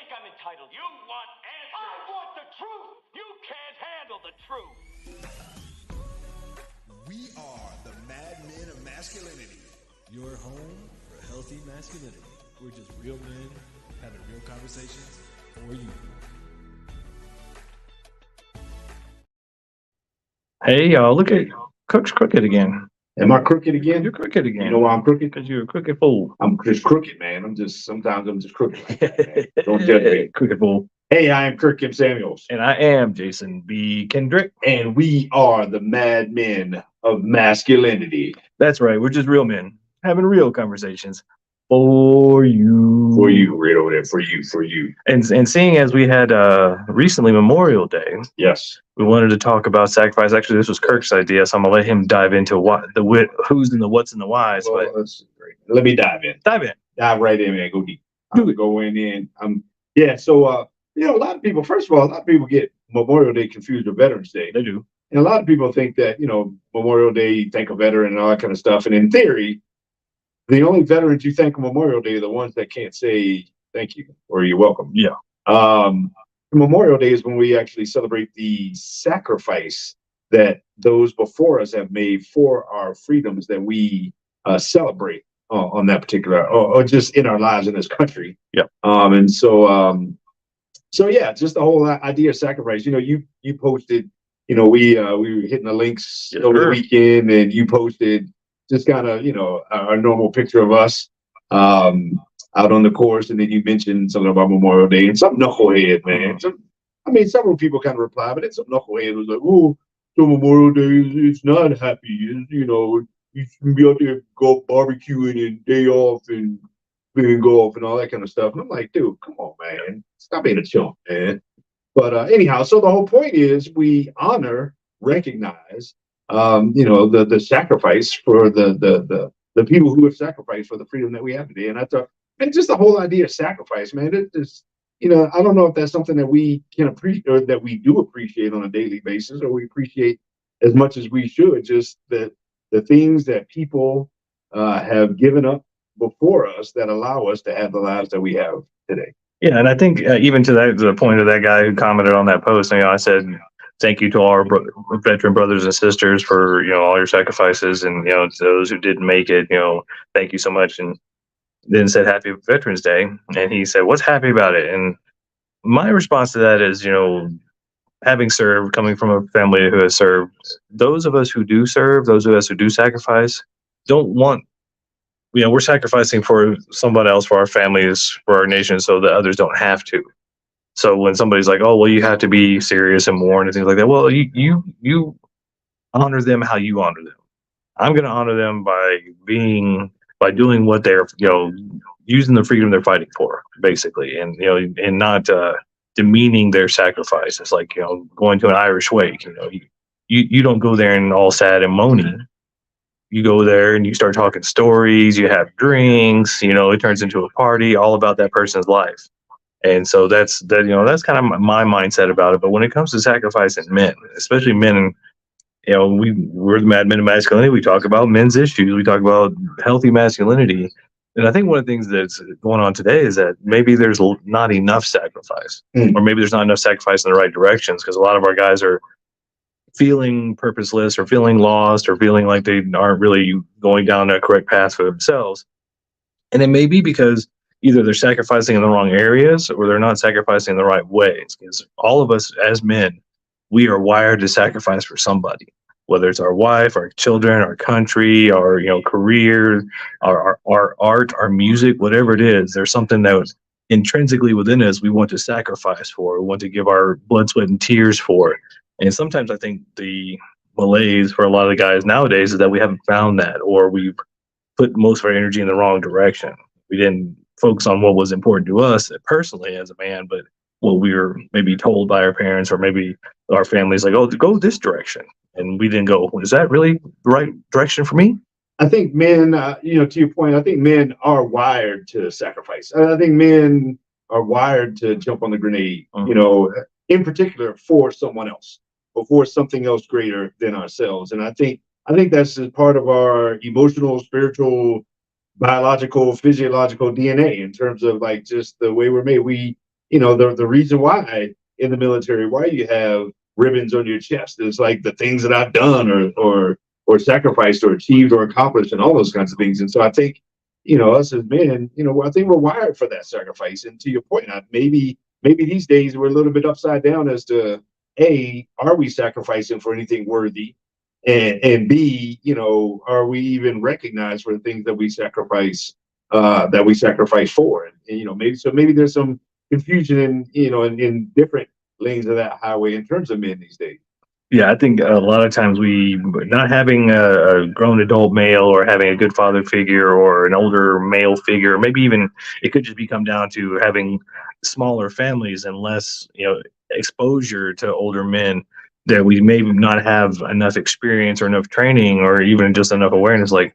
think I'm entitled? You want answers. I want the truth. You can't handle the truth. We are the Mad Men of Masculinity. Your home for healthy masculinity. We're just real men having real conversations for you. Hey, y'all, look at Cook's crooked again. Am I crooked again? You're crooked again. You know why I'm crooked? Because you're a crooked fool. I'm just crooked, man. Sometimes I'm just crooked. Like that, man. Don't judge me. Crooked fool. Hey, I am Kirk Kim Samuels. And I am Jason B. Kendrick. And we are the Mad Men of Masculinity. That's right. We're just real men having real conversations for you. For you, right over there. For you. And seeing as we had recently Memorial Day, Yes. we wanted to talk about sacrifice. Actually, this was Kirk's idea, so I'm gonna let him dive into who's and the what's and the whys. Well, but that's great. Let me dive in. Dive Right in, man. Go deep. Going in. Yeah. So, a lot of people. First of all, a lot of people get Memorial Day confused with Veterans Day. They do. And a lot of people think that Memorial Day, you think of veteran and all that kind of stuff. And in theory, the only veterans you think of Memorial Day are the ones that can't say thank you or you're welcome. Yeah. Memorial Day is when we actually celebrate the sacrifice that those before us have made for our freedoms that we celebrate on that particular, or just in our lives in this country. Yeah. So yeah, just the whole idea of sacrifice. You posted, we were hitting the links over the weekend, and you posted just kind of, our normal picture of us out on the course, and then you mentioned something about Memorial Day, and some knucklehead, man. Several people kind of replied, but then some knucklehead was like, "Oh, so Memorial Day it's not happy. You should be out there go barbecuing and day off and playing golf and all that kind of stuff." And I'm like, dude, come on, man, stop being a chump, man. But anyhow, so the whole point is we honor, recognize, the sacrifice for the people who have sacrificed for the freedom that we have today. And I thought, and just the whole idea of sacrifice, man, it just, I don't know if that's something that we can appreciate or that we do appreciate on a daily basis, or we appreciate as much as we should, just the things that people have given up before us that allow us to have the lives that we have today. Yeah, and I think even to the point of that guy who commented on that post, I said, thank you to all our veteran brothers and sisters for, all your sacrifices, and, to those who didn't make it, thank you so much. And then said Happy Veterans Day. And he said, what's happy about it? And my response to that is, having served, coming from a family who has served, those of us who do serve, those of us who do sacrifice, don't want, we're sacrificing for someone else, for our families, for our nation, so that others don't have to. So when somebody's like, oh, well, you have to be serious and mourn and things like that, well, you honor them how you honor them. I'm going to honor them by doing what they're, using the freedom they're fighting for, basically, and and not demeaning their sacrifice. It's like, going to an Irish wake. You don't go there and all sad and moaning. You go there and you start talking stories. You have drinks. It turns into a party all about that person's life. And so that's kind of my mindset about it. But when it comes to sacrificing men, especially men, we're the Mad Men of Masculinity. We talk about men's issues. We talk about healthy masculinity. And I think one of the things that's going on today is that maybe there's not enough sacrifice, or maybe there's not enough sacrifice in the right directions, because a lot of our guys are feeling purposeless, or feeling lost, or feeling like they aren't really going down that correct path for themselves. And it may be because either they're sacrificing in the wrong areas, or they're not sacrificing in the right ways. Because all of us as men, we are wired to sacrifice for somebody, whether it's our wife, our children, our country, our career, our art, our music, whatever it is. There's something that intrinsically within us we want to sacrifice for, we want to give our blood, sweat, and tears for. And sometimes I think the malaise for a lot of the guys nowadays is that we haven't found that, or we've put most of our energy in the wrong direction. We didn't focus on what was important to us personally as a man, but what we were maybe told by our parents, or maybe our families, like, oh, go this direction. And we didn't go, is that really the right direction for me? I think men, to your point, I think men are wired to sacrifice. I think men are wired to jump on the grenade, in particular for someone else, or for something else greater than ourselves. And I think that's just part of our emotional, spiritual, biological, physiological DNA in terms of like just the way we're made. the reason why in the military, why you have ribbons on your chest is like the things that I've done or sacrificed or achieved or accomplished and all those kinds of things. And so I think, us as men, I think we're wired for that sacrifice. And to your point, maybe these days we're a little bit upside down as to A, are we sacrificing for anything worthy? And B, are we even recognized for the things that we sacrifice for? And maybe there's some confusion in different lanes of that highway in terms of men these days. Yeah, I think a lot of times we not having a grown adult male or having a good father figure or an older male figure, maybe even it could just come down to having smaller families and less, exposure to older men, that we maybe not have enough experience or enough training or even just enough awareness. Like,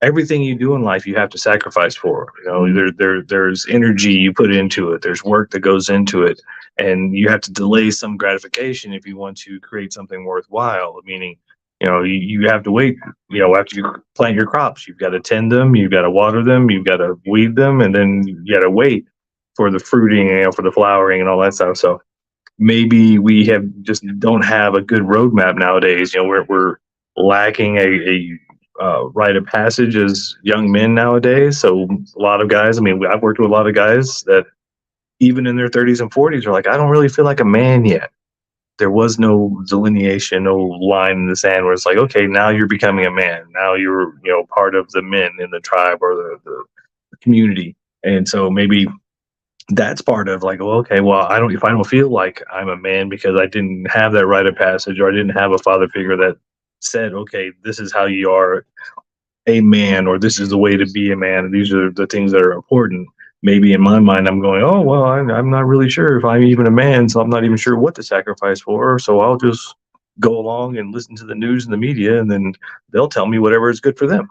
everything you do in life you have to sacrifice for. There's energy you put into it, there's work that goes into it, and you have to delay some gratification if you want to create something worthwhile. Meaning, you have to wait. After you plant your crops, you've got to tend them, you've got to water them, you've got to weed them, and then you got to wait for the fruiting, for the flowering and all that stuff. So maybe we don't have a good roadmap nowadays. We're lacking a rite of passage as young men nowadays. So a lot of guys, I've worked with a lot of guys that even in their 30s and 40s are like, I don't really feel like a man yet. There was no delineation, no line in the sand where it's like, okay, now you're becoming a man. Now you're, part of the men in the tribe or the community. And so maybe that's part of like, well, okay, well, if I don't feel like I'm a man because I didn't have that rite of passage or I didn't have a father figure that said, okay, this is how you are a man, or this is the way to be a man, and these are the things that are important. Maybe in my mind I'm going, oh well, I'm not really sure if I'm even a man, so I'm not even sure what to sacrifice for, so I'll just go along and listen to the news and the media, and then they'll tell me whatever is good for them.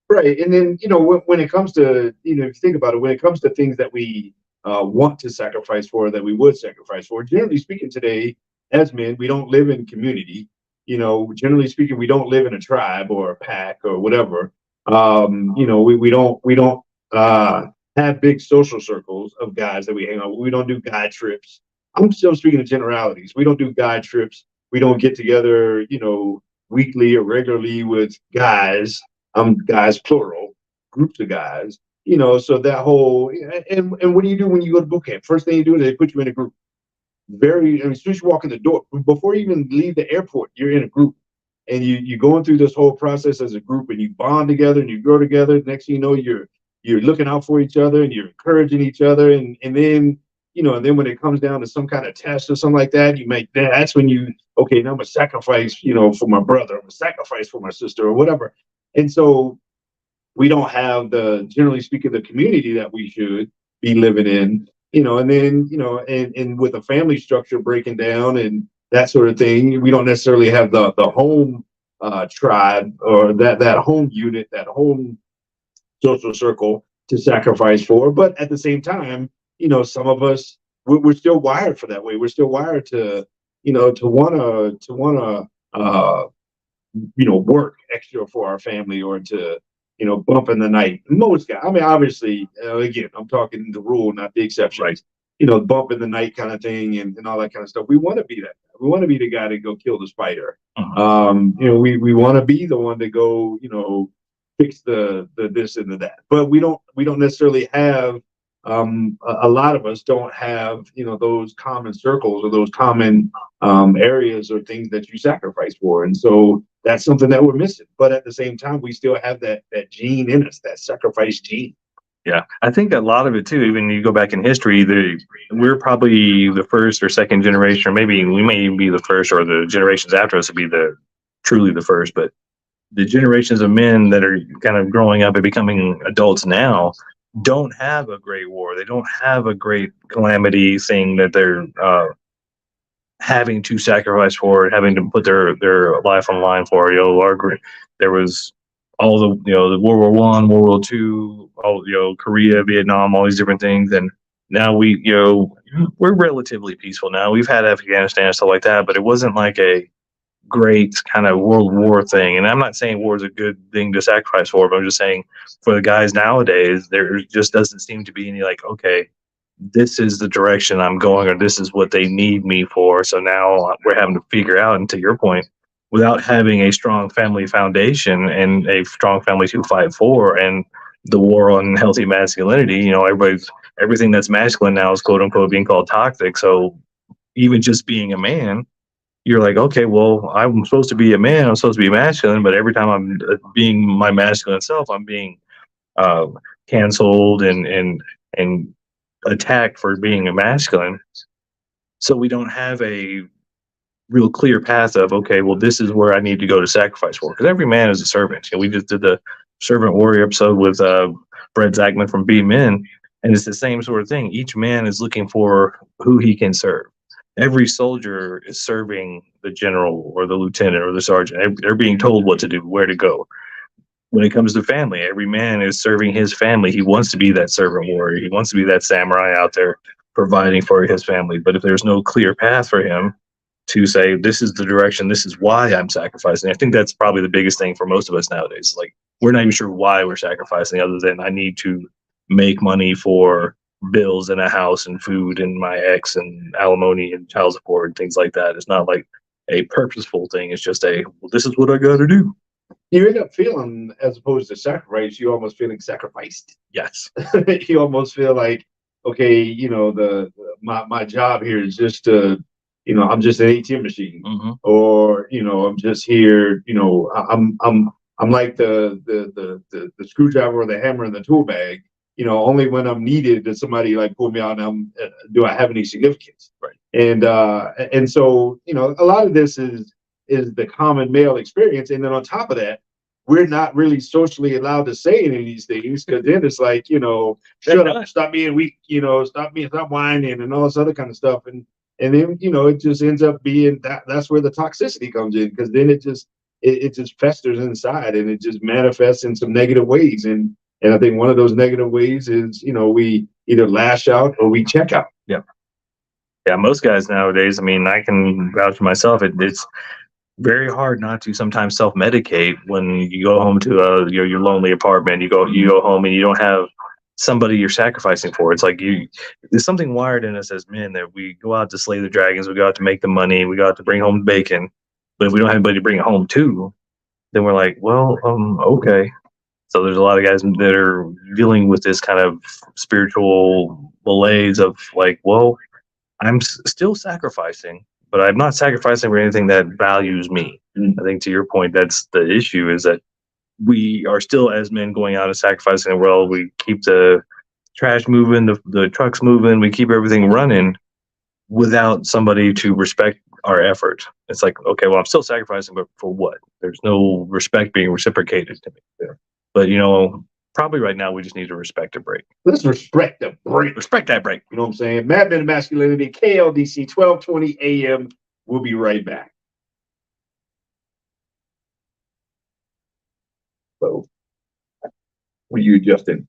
Right. And then when it comes to, if you think about it, when it comes to things that we want to sacrifice for, that we would sacrifice for, generally speaking today, as men, we don't live in community. Generally speaking, we don't live in a tribe or a pack or whatever. We don't have big social circles of guys that we hang out with. We don't do guy trips. I'm still speaking of generalities. We don't do guy trips. We don't get together, weekly or regularly with guys. Guys plural, groups of guys. So that whole and what do you do when you go to boot camp? First thing you do is they put you in a group. As soon as you walk in the door, before you even leave the airport, you're in a group, and you're going through this whole process as a group, and you bond together and you grow together. Next thing you know, you're looking out for each other and you're encouraging each other, and then and then when it comes down to some kind of test or something like that, that's when okay, now I'm gonna sacrifice, for my brother, I'm gonna sacrifice for my sister or whatever. And so we don't have generally speaking, the community that we should be living in. And then, and with the family structure breaking down and that sort of thing, we don't necessarily have the home tribe or that home unit, that home social circle to sacrifice for. But at the same time, some of us, we're still wired for that way. We're still wired to wanna work extra for our family or to bump in the night. Most guys, obviously, again, I'm talking the rule, not the exception. Right. Bump in the night kind of thing and all that kind of stuff. We want to be that guy. We want to be the guy to go kill the spider. We want to be the one to go, fix the this and the that. But we don't necessarily have. A lot of us don't have, those common circles or those common areas or things that you sacrifice for, and so that's something that we're missing. But at the same time, we still have that gene in us, that sacrifice gene. Yeah, I think a lot of it too, even you go back in history, we're probably the first or second generation, or maybe we may even be the first, or the generations after us would be truly the first. But the generations of men that are kind of growing up and becoming adults now don't have a great war. They don't have a great calamity thing that they're having to sacrifice for, having to put their life on the line for. There was all the the World War I, World War II, all Korea, Vietnam, all these different things, and now we're relatively peaceful now. We've had Afghanistan and stuff like that, but it wasn't like a great kind of world war thing. And I'm not saying war is a good thing to sacrifice for, but I'm just saying for the guys nowadays, there just doesn't seem to be any like, okay, this is the direction I'm going, or this is what they need me for. So now we're having to figure out, and to your point, without having a strong family foundation and a strong family to fight for, and the war on healthy masculinity, everything that's masculine now is quote unquote being called toxic. So even just being a man, you're like, okay, well, I'm supposed to be a man, I'm supposed to be masculine, but every time I'm being my masculine self, I'm being uh, canceled and attacked for being a masculine. So we don't have a real clear path of, okay, well, this is where I need to go to sacrifice for, because every man is a servant. We just did the servant warrior episode with Brett Zachman from B Men, and it's the same sort of thing. Each man is looking for who he can serve. Every soldier is serving the general or the lieutenant or the sergeant. They're being told what to do, where to go. When it comes to family, every man is serving his family. He wants to be that servant warrior. He wants to be that samurai out there providing for his family. But if there's no clear path for him to say, this is the direction, this is why I'm sacrificing, I think that's probably the biggest thing for most of us nowadays. Like, we're not even sure why we're sacrificing, other than I need to make money for bills and a house and food and my ex and alimony and child support and things like that. It's not like a purposeful thing. It's just well, this is what I got to do. You end up feeling, as opposed to sacrifice, you almost feeling sacrificed. Yes. You almost feel like, okay, my job here is just to, I'm just an ATM machine, or I'm just here. I'm like the screwdriver or the hammer in the tool bag. Only when I'm needed does somebody like pull me out. And do I have any significance? Right. And so a lot of this is the common male experience, and then on top of that, we're not really socially allowed to say any of these things, because then it's like, shut up, stop being weak, stop whining and all this other kind of stuff. And then, it just ends up being that's where the toxicity comes in, because then it just festers inside, and it just manifests in some negative ways. And I think one of those negative ways is, we either lash out or we check out. Yeah. Yeah. Most guys nowadays, I mean, I can vouch for myself. It's very hard not to sometimes self-medicate when you go home to your lonely apartment. You go home and you don't have somebody you're sacrificing for. It's like there's something wired in us as men that we go out to slay the dragons, we go out to make the money, we go out to bring home bacon. But if we don't have anybody to bring it home to, then we're like, well, okay. So there's a lot of guys that are dealing with this kind of spiritual malaise of like, well, I'm still sacrificing, but I'm not sacrificing for anything that values me. I think, to your point, that's the issue, is that we are still, as men, going out and sacrificing the world. We keep the trash moving, the trucks moving, we keep everything running without somebody to respect our effort. It's like, okay, well, I'm still sacrificing, but for what? There's no respect being reciprocated to me there. But, probably right now we just need to respect a break. Let's respect the break. Respect that break. You know what I'm saying? Mad Men of Masculinity, KLDC, 1220 AM. We'll be right back. So, what are you adjusting?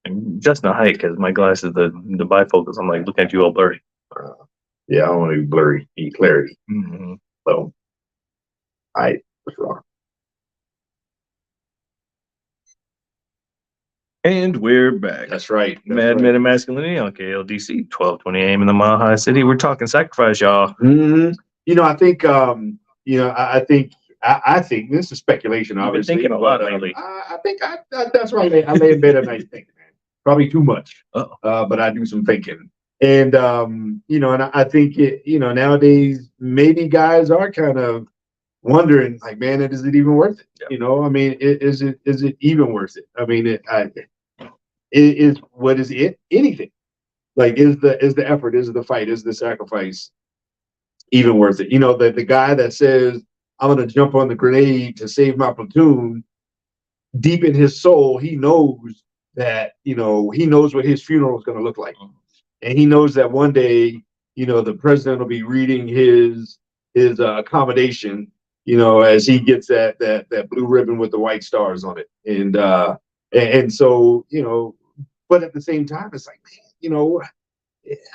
I'm adjusting the height because my glasses, the bifocals, I'm like looking at you all blurry. Yeah, I don't want to be blurry, need clarity. Mm-hmm. So, all right, what's wrong? And we're back. That's right. Mad Men of Masculinity on KLDC, 1220 AM in the Mile High City. We're talking sacrifice, y'all. Mm-hmm. I think, I think this is speculation, obviously. You've been thinking a lot lately. I think that's right. I may have been a nice thinking, man. Probably too much. But I do some thinking. And, and I think, nowadays, maybe guys are kind of wondering, like, man, is it even worth it? Yeah. I mean, is it even worth it? I mean, what is it? Anything? Like, is the effort, is the fight, is the sacrifice even worth it? The guy that says, I'm going to jump on the grenade to save my platoon, deep in his soul, he knows that, he knows what his funeral is going to look like. And he knows that one day, the president will be reading his accommodation, as he gets that blue ribbon with the white stars on it. And so, but at the same time, it's like, man,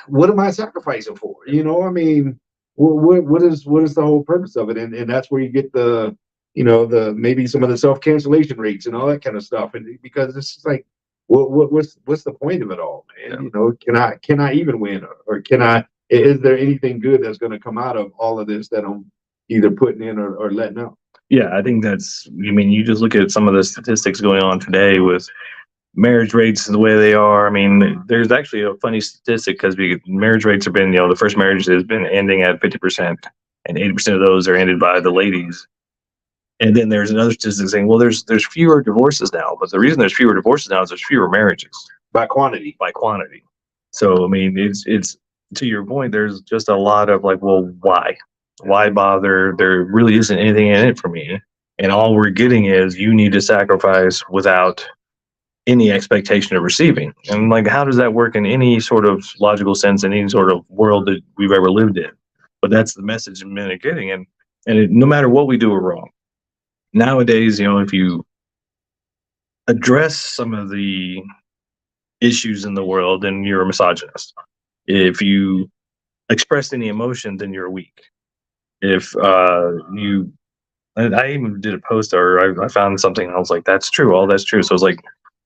what am I sacrificing for? I mean, what is the whole purpose of it? And that's where you get the maybe some of the self-cancellation rates and all that kind of stuff. And because it's like, what's the point of it all, man? You know, can I even win, or can I? Is there anything good that's going to come out of all of this that I'm either putting in or letting out? Yeah, I think that's. I mean, you just look at some of the statistics going on today with marriage rates the way they are. I mean, there's actually a funny statistic because marriage rates have been, the first marriage has been ending at 50%, and 80% of those are ended by the ladies. And then there's another statistic saying, well, there's fewer divorces now, but the reason there's fewer divorces now is there's fewer marriages By quantity. by quantity. So I mean, it's to your point. There's just a lot of like, well, why? Why bother? There really isn't anything in it for me, and all we're getting is you need to sacrifice without any expectation of receiving. And like, how does that work in any sort of logical sense in any sort of world that we've ever lived in? But that's the message men are getting, and no matter what we do, we're wrong. Nowadays, if you address some of the issues in the world, then you're a misogynist. If you express any emotion, then you're weak. If you, I even did a post, or I found something, and I was like, that's true, all that's true. So it's like,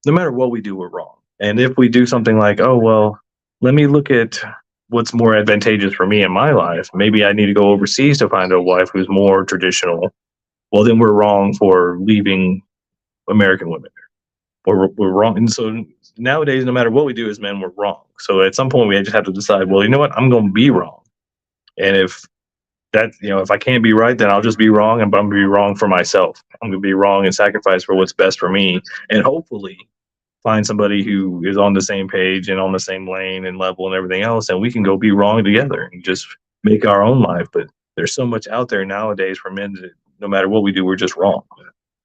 no matter what we do, we're wrong. And if we do something like, oh, well, let me look at what's more advantageous for me in my life. Maybe I need to go overseas to find a wife who's more traditional. Well, then we're wrong for leaving American women. We're wrong. And so nowadays, no matter what we do as men, we're wrong. So at some point, we just have to decide, well, you know what? I'm going to be wrong. And if that, if I can't be right, then I'll just be wrong. And I'm going to be wrong for myself. I'm going to be wrong and sacrifice for what's best for me. And hopefully find somebody who is on the same page and on the same lane and level and everything else. And we can go be wrong together and just make our own life. But there's so much out there nowadays for men that no matter what we do, we're just wrong.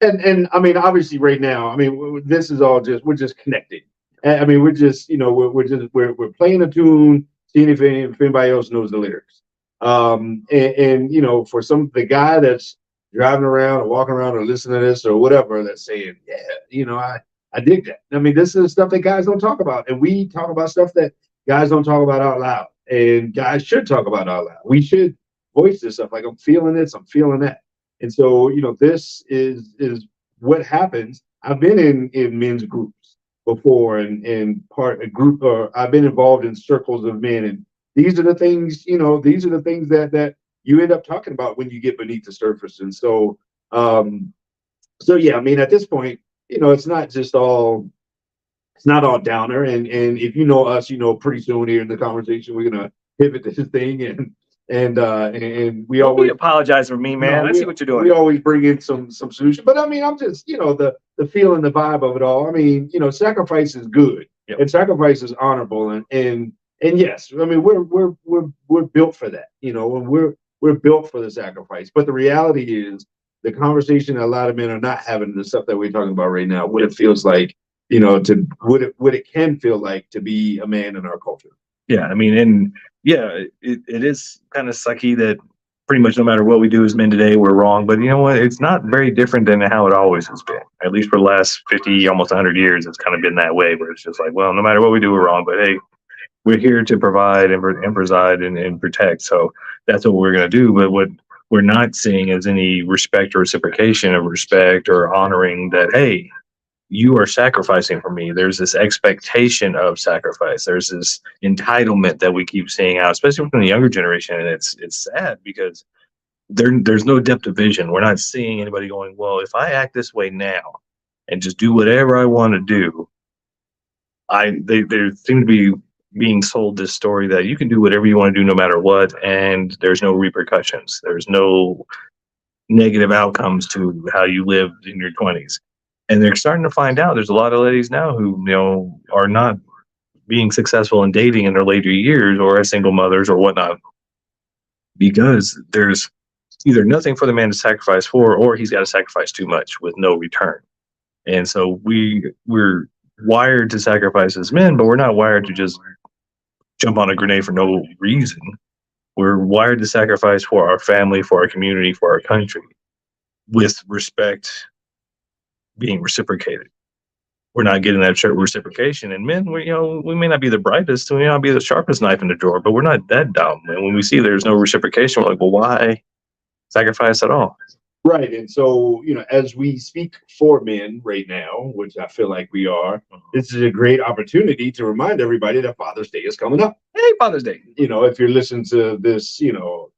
And I mean, obviously right now, I mean, this is all we're just connecting. I mean, we're just, we're playing a tune, seeing if anybody else knows the lyrics. And for the guy that's driving around or walking around or listening to this or whatever, that's saying, yeah, I dig that. I mean, this is stuff that guys don't talk about, and we talk about stuff that guys don't talk about out loud, and guys should talk about out loud. We should voice this stuff, like, I'm feeling this, I'm feeling that. And so, this is what happens. I've been in men's groups before, and I've been involved in circles of men, and these are the things, that you end up talking about when you get beneath the surface. And so, yeah, I mean, at this point, it's not all downer. And if you know us, pretty soon here in the conversation, we're gonna pivot this thing, and we always apologize for me, man. I see what you're doing. We always bring in some solution, but I mean, I'm just, the feel and the vibe of it all. I mean, sacrifice is good, yep. And sacrifice is honorable, and yes, I mean, we're built for that, and we're built for the sacrifice. But the reality is, the conversation a lot of men are not having, the stuff that we're talking about right now, what it feels like, what it can feel like to be a man in our culture. Yeah, I mean, and yeah, it is kind of sucky that pretty much no matter what we do as men today, we're wrong. But you know what? It's not very different than how it always has been. At least for the last 50, almost 100 years, it's kind of been that way, where it's just like, well, no matter what we do, we're wrong. But hey, we're here to provide and preside and protect. So that's what we're going to do. But what we're not seeing is any respect or reciprocation of respect or honoring that, hey, you are sacrificing for me. There's this expectation of sacrifice. There's this entitlement that we keep seeing out, especially from the younger generation. And it's sad because there's no depth of vision. We're not seeing anybody going, well, if I act this way now and just do whatever I want to do, they seem to be being sold this story that you can do whatever you want to do no matter what, and there's no repercussions. There's no negative outcomes to how you lived in your 20s. And they're starting to find out there's a lot of ladies now who, are not being successful in dating in their later years, or as single mothers or whatnot, because there's either nothing for the man to sacrifice for, or he's got to sacrifice too much with no return. And so we're wired to sacrifice as men, but we're not wired to just jump on a grenade for no reason. We're wired to sacrifice for our family, for our community, for our country, with respect being reciprocated. We're not getting that reciprocation. And men, we may not be the brightest, we may not be the sharpest knife in the drawer, but we're not that dumb. And when we see there's no reciprocation, we're like, well, why sacrifice at all? Right. And so, as we speak for men right now, which I feel like we are, this is a great opportunity to remind everybody that Father's Day is coming up. Hey, Father's Day. If you're listening to this,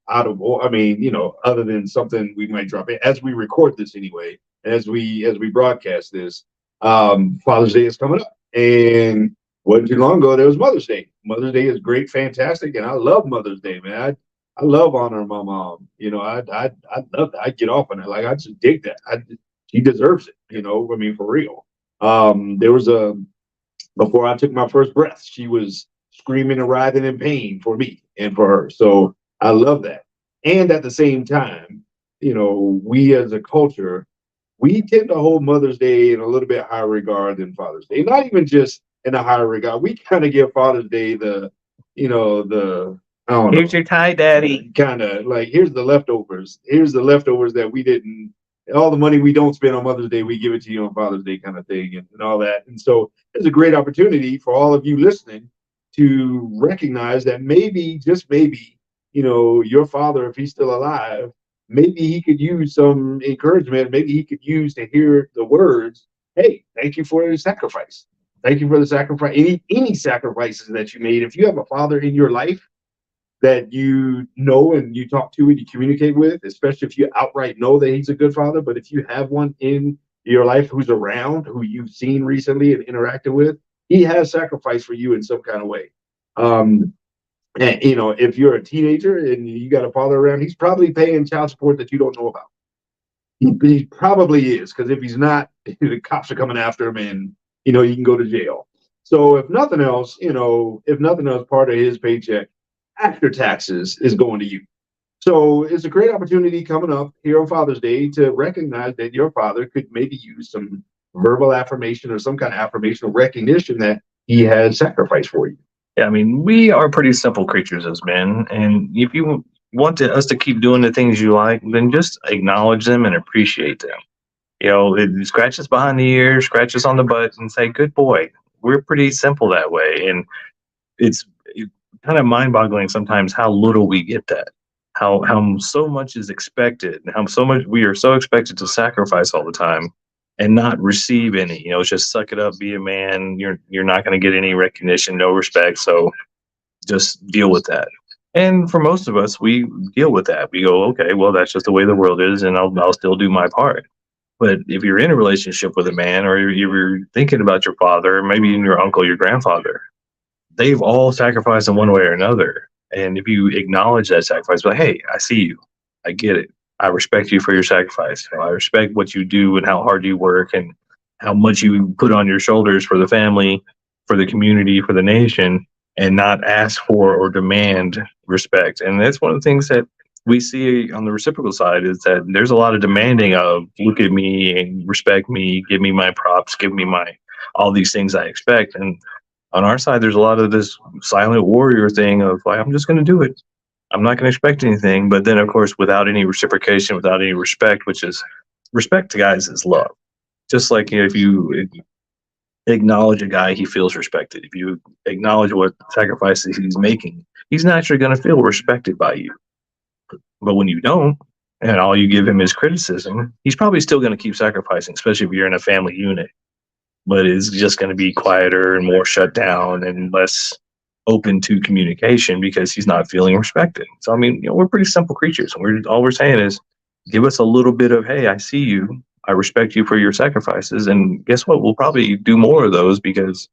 other than something we might drop in as we record this anyway, as we broadcast this, Father's Day is coming up. And wasn't too long ago, there was Mother's Day. Mother's Day is great, fantastic. And I love Mother's Day, man. I love honoring my mom. I love that. I get off on it. Like, I just dig that. She deserves it. I mean, for real. There was before I took my first breath, she was screaming and writhing in pain for me and for her. So I love that. And at the same time, we as a culture, we tend to hold Mother's Day in a little bit higher regard than Father's Day. Not even just in a higher regard. We kind of give Father's Day I don't know. Here's your tie, Daddy. Kind of like, here's the leftovers. Here's the leftovers that we didn't. All the money we don't spend on Mother's Day, we give it to you on Father's Day, kind of thing, and all that. And so it's a great opportunity for all of you listening to recognize that maybe, just maybe, your father, if he's still alive, maybe he could use some encouragement. Maybe he could use to hear the words, "Hey, thank you for the sacrifice. Thank you for the sacrifice. Any sacrifices that you made. If you have a father in your life that you know and you talk to and you communicate with, especially if you outright know that he's a good father, but if you have one in your life who's around, who you've seen recently and interacted with, he has sacrificed for you in some kind of way. And if you're a teenager and you got a father around, he's probably paying child support that you don't know about. He probably is, because if he's not, the cops are coming after him, and you can go to jail. So if nothing else, part of his paycheck after taxes is going to you. So it's a great opportunity coming up here on Father's Day to recognize that your father could maybe use some verbal affirmation or some kind of affirmation of recognition that he has sacrificed for you. Yeah, I mean, we are pretty simple creatures as men, and if you want us to keep doing the things you like, then just acknowledge them and appreciate them. Scratch us behind the ear, scratch us on the butt, and say, "Good boy." We're pretty simple that way, and it's kind of mind-boggling sometimes how little we get that. How so much is expected, and how so much we are so expected to sacrifice all the time and not receive any. It's just suck it up, be a man. You're not going to get any recognition, no respect. So just deal with that. And for most of us, we deal with that. We go, okay, well, that's just the way the world is, and I'll still do my part. But if you're in a relationship with a man, or you're thinking about your father, maybe even your uncle, your grandfather, they've all sacrificed in one way or another. And if you acknowledge that sacrifice, but hey, I see you, I get it. I respect you for your sacrifice. I respect what you do and how hard you work and how much you put on your shoulders for the family, for the community, for the nation, and not ask for or demand respect. And that's one of the things that we see on the reciprocal side, is that there's a lot of demanding of, look at me and respect me, give me my props, give me all these things I expect. And on our side, there's a lot of this silent warrior thing of, like, I'm just going to do it. I'm not going to expect anything. But then, of course, without any reciprocation, without any respect, which is respect to guys is love. Just like if you acknowledge a guy, he feels respected. If you acknowledge what sacrifices he's making, he's naturally going to feel respected by you. But when you don't, and all you give him is criticism, he's probably still going to keep sacrificing, especially if you're in a family unit. But it's just going to be quieter and more shut down and less open to communication because he's not feeling respected. So, I mean, we're pretty simple creatures. And all we're saying is, give us a little bit of, hey, I see you. I respect you for your sacrifices. And guess what? We'll probably do more of those, because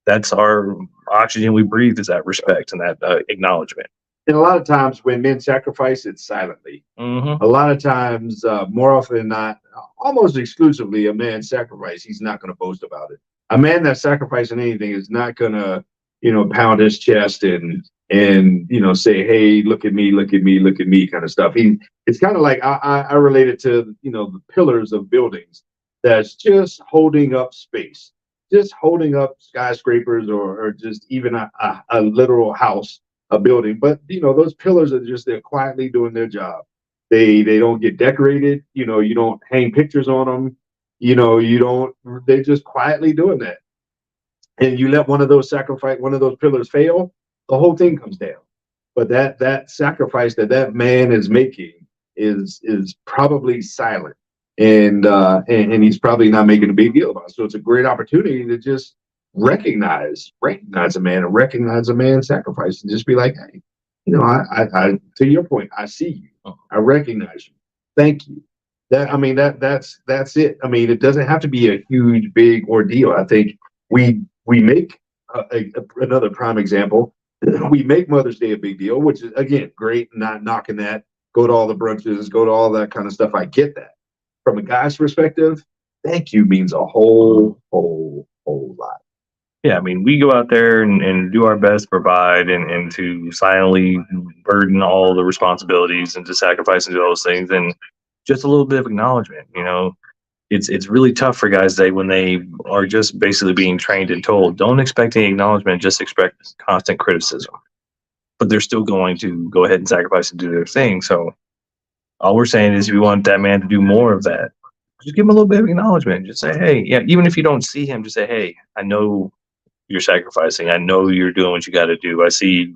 that's our oxygen we breathe, is that respect and that acknowledgement. And a lot of times when men sacrifice, it's silently. Mm-hmm. A lot of times, more often than not, almost exclusively, a man sacrifice, he's not going to boast about it. A man that's sacrificing anything is not going to, pound his chest and say, hey, look at me, look at me, look at me, kind of stuff. It's kind of like, I relate it to, the pillars of buildings that's just holding up space, just holding up skyscrapers or just even a literal house, a building. But those pillars are just, they're quietly doing their job. They don't get decorated. You don't hang pictures on them. They're just quietly doing that. And you let one of those pillars fail, the whole thing comes down. But that sacrifice that man is making is probably silent, and he's probably not making a big deal about it. So it's a great opportunity to just recognize a man and recognize a man's sacrifice, and just be like, hey, I to your point, I see you, I recognize you, thank you. That's it. I mean, it doesn't have to be a huge, big ordeal. I think we make another prime example. We make Mother's Day a big deal, which is, again, great. Not knocking that. Go to all the brunches, go to all that kind of stuff. I get that. From a guy's perspective, thank you means a whole lot. Yeah, I mean, we go out there and do our best to provide and to silently burden all the responsibilities and to sacrifice and do those things, and just a little bit of acknowledgement. It's really tough for guys today when they are just basically being trained and told, don't expect any acknowledgement, just expect constant criticism. But they're still going to go ahead and sacrifice and do their thing. So all we're saying is, if you want that man to do more of that, just give him a little bit of acknowledgement. Just say, hey, yeah, even if you don't see him, just say, hey, I know you're sacrificing. I know you're doing what you got to do. I see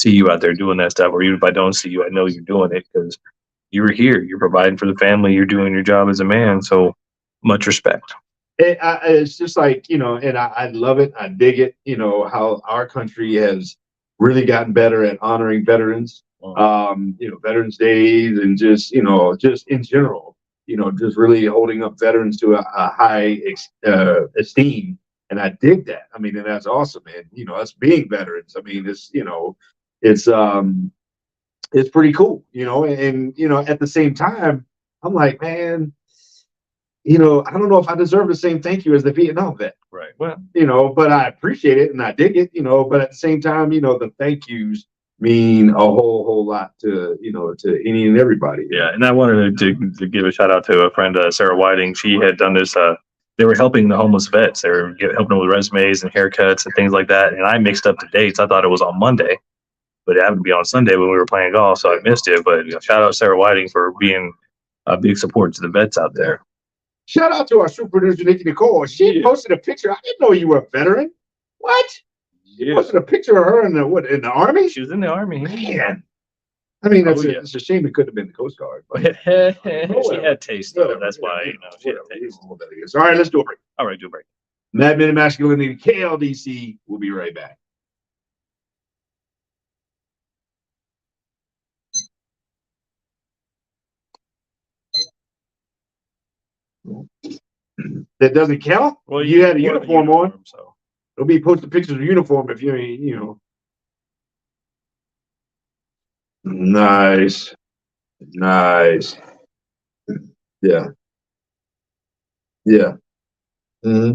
you out there doing that stuff. Or even if I don't see you, I know you're doing it because you're here. You're providing for the family. You're doing your job as a man. So much respect. It's just like, and I love it. I dig it. How our country has really gotten better at honoring veterans. Veterans Days, and just in general, just really holding up veterans to a high esteem. And I dig that. I mean, and that's awesome, man. Us being veterans. I mean, it's pretty cool, and at the same time, I'm like, man, I don't know if I deserve the same thank you as the Vietnam vet. Right. Well, but I appreciate it and I dig it, but at the same time, the thank yous mean a whole lot to any and everybody. Yeah. And I wanted to give a shout out to a friend, Sarah Whiting. She had done this, they were helping the homeless vets. They were helping them with resumes and haircuts and things like that. And I mixed up the dates. I thought it was on Monday, but it happened to be on Sunday when we were playing golf, so I missed it. But shout out Sarah Whiting for being a big support to the vets out there. Shout out to our super producer, Nikki Nicole. She posted a picture. I didn't know you were a veteran. What? She posted a picture of her in the Army? She was in the Army. Man. I mean, it's a shame it could have been the Coast Guard. But she had taste, though. That's why, she had taste. All right, let's do a break. All right, do a break. Mad Men of Masculinity, KLDC. We'll be right back. That doesn't count? Well, you had a uniform on. So There'll be posting pictures of uniform if you ain't, Nice. Yeah. Mm-hmm.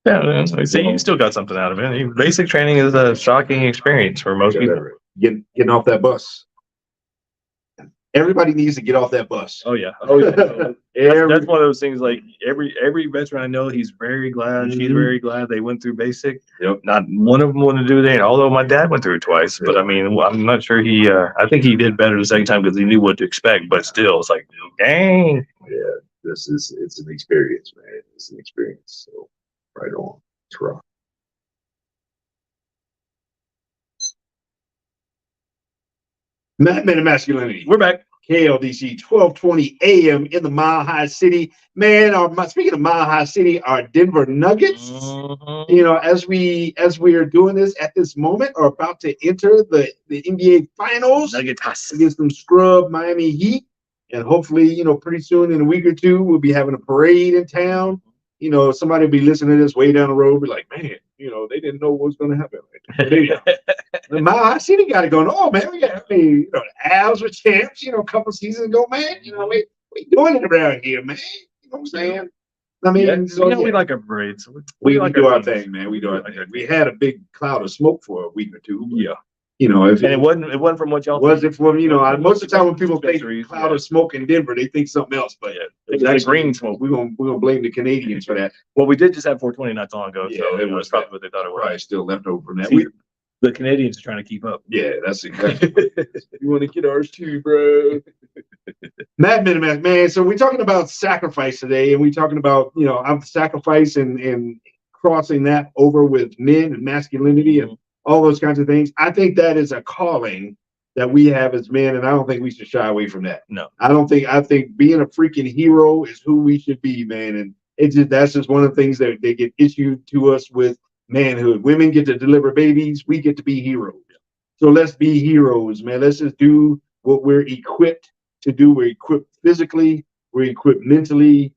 Yeah, see, you still got something out of it. Basic training is a shocking experience for most people. Getting off that bus. Everybody needs to get off that bus. Oh yeah. That's one of those things. Like every veteran I know, he's very glad. She's very glad they went through basic. Yep. Not one of them wanted to do that. Although my dad went through it twice, but I mean, I'm not sure he. I think he did better the second time because he knew what to expect. But still, it's like, dang. Yeah, it's an experience, man. It's an experience. So right on. It's rough. Men of Masculinity. We're back. KLDC 1220 AM in the Mile High City. Man, speaking of Mile High City, our Denver Nuggets, as we are doing this at this moment, are about to enter the NBA Finals against them scrub Miami Heat. And hopefully, pretty soon in a week or two, we'll be having a parade in town. Somebody will be listening to this way down the road, be like, man, they didn't know what was going to happen. The Mile High City got it going. Oh, man, the Avs were champs, a couple seasons ago, man. We doing it around here, man. You know what I'm saying? I mean, we like our parades. We do our thing, man. We do our thing. We had a big cloud of smoke for a week or two. Yeah. It wasn't from what y'all. Wasn't from most of the time when people think cloud of smoke in Denver, they think something else. But it's actually green smoke. We're gonna blame the Canadians for that. Well, we did just have 420 not so long ago, so it was probably what they thought it was. Probably still left over from that. See, the Canadians are trying to keep up. Yeah, that's exactly. You want to get ours too, bro. Mad Men, man. So we're talking about sacrifice today, and we're talking about sacrifice and crossing that over with men and masculinity and all those kinds of things. I think that is a calling that we have as men, and I don't think we should shy away from that. No. I think being a freaking hero is who we should be, man. And that's just one of the things that they get issued to us with manhood. Women get to deliver babies, we get to be heroes. So let's be heroes, man. Let's just do what we're equipped to do. We're equipped physically, we're equipped mentally,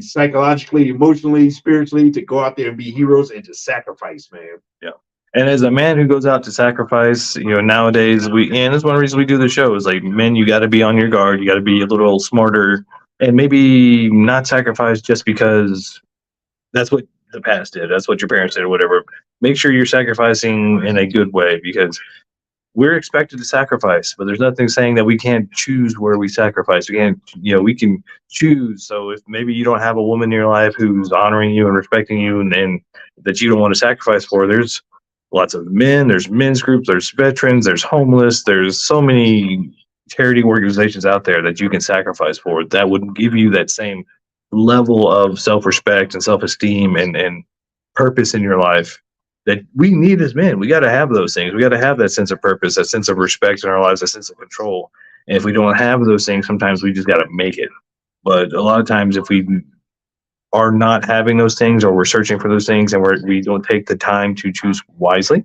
psychologically, emotionally, spiritually to go out there and be heroes and to sacrifice, man. Yeah. And as a man who goes out to sacrifice, nowadays and that's one reason we do the show is like, men, you got to be on your guard. You got to be a little smarter and maybe not sacrifice just because that's what the past did. That's what your parents did or whatever. Make sure you're sacrificing in a good way because we're expected to sacrifice, but there's nothing saying that we can't choose where we sacrifice. We can't, we can choose. So if maybe you don't have a woman in your life who's honoring you and respecting you and that you don't want to sacrifice for, there's lots of men, there's men's groups, there's veterans, there's homeless, there's so many charity organizations out there that you can sacrifice for that would give you that same level of self-respect and self-esteem and purpose in your life that we need as men. We got to have those things. We got to have that sense of purpose, that sense of respect in our lives, that sense of control. And if we don't have those things, sometimes we just got to make it. But a lot of times if we are not having those things or we're searching for those things and we don't take the time to choose wisely,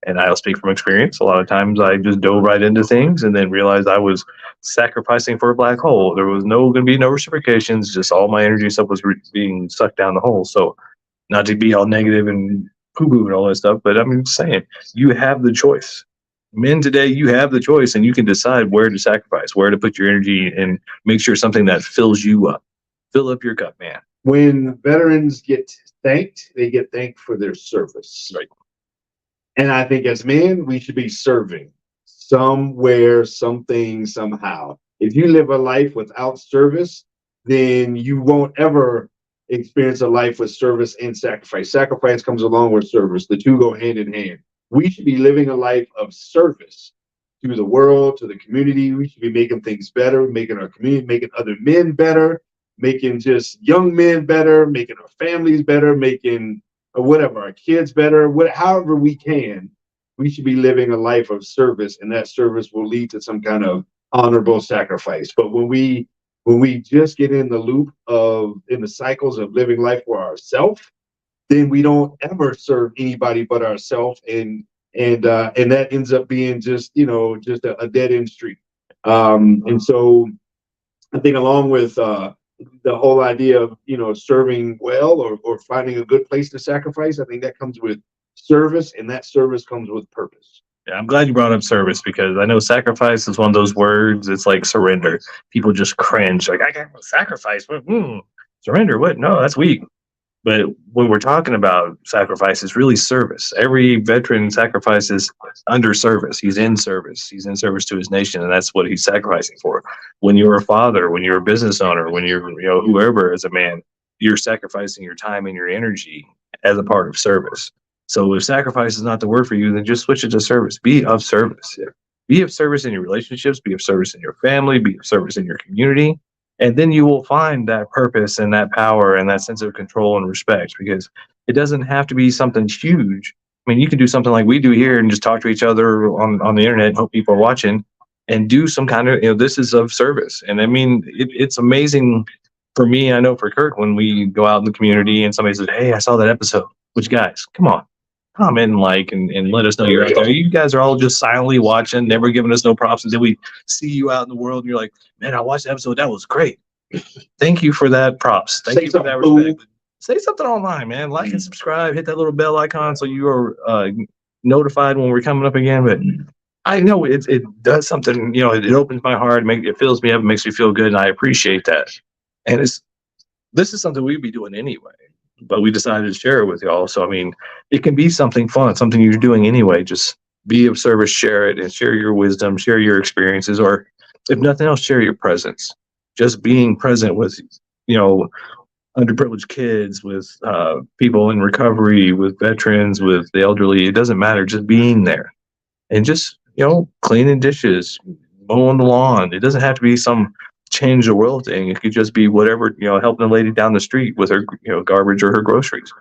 and I'll speak from experience, a lot of times I just dove right into things and then realized I was sacrificing for a black hole. There was going to be no reciprocations, just all my energy stuff was being sucked down the hole. So not to be all negative and poo-poo and all that stuff, but I'm just saying, you have the choice. Men today, you have the choice and you can decide where to sacrifice, where to put your energy and make sure something that fills you up. Fill up your cup, man. When veterans get thanked, they get thanked for their service. Right. And I think as men, we should be serving somewhere, something, somehow. If you live a life without service, then you won't ever experience a life with service and sacrifice. Sacrifice comes along with service. The two go hand in hand. We should be living a life of service to the world, to the community. We should be making things better, making our community, making other men better, making just young men better, making our families better, making whatever, our kids better, however we can. We should be living a life of service, and that service will lead to some kind of honorable sacrifice. But when we just get in the loop in the cycles of living life for ourselves, then we don't ever serve anybody but ourselves, and that ends up being just a dead end street. And so I think along with the whole idea of serving well or finding a good place to sacrifice, I think that comes with service, and that service comes with purpose. Yeah, I'm glad you brought up service because I know sacrifice is one of those words. It's like surrender. People just cringe. Like, I can't sacrifice. Surrender? What? No, that's weak. But when we're talking about sacrifice, it's really service. Every veteran sacrifices under service. He's in service. He's in service to his nation, and that's what he's sacrificing for. When you're a father, when you're a business owner, when you're whoever as a man, you're sacrificing your time and your energy as a part of service. So if sacrifice is not the word for you, then just switch it to service. Be of service. Be of service in your relationships. Be of service in your family. Be of service in your community. And then you will find that purpose and that power and that sense of control and respect, because it doesn't have to be something huge. I mean, you can do something like we do here and just talk to each other on the internet and hope people are watching and do some kind of, this is of service. And I mean, it's amazing for me. I know for Kirk, when we go out in the community and somebody says, hey, I saw that episode, which guys, come on, comment and like and let us know you're out there. You guys are all just silently watching, never giving us no props until we see you out in the world and you're like, man, I watched the episode, that was great. Thank you for that props. Thank you for that respect. Say something online, man. Like and subscribe, hit that little bell icon so you are notified when we're coming up again. But I know it does something, it opens my heart, it fills me up, it makes me feel good, and I appreciate that. And this is something we'd be doing anyway, but we decided to share it with y'all. So, I mean, it can be something fun, something you're doing anyway. Just be of service, share it, and share your wisdom, share your experiences, or if nothing else, share your presence. Just being present with, underprivileged kids, with people in recovery, with veterans, with the elderly. It doesn't matter. Just being there and just, cleaning dishes, mowing the lawn. It doesn't have to be some change the world thing. It could just be whatever, helping a lady down the street with her, garbage or her groceries.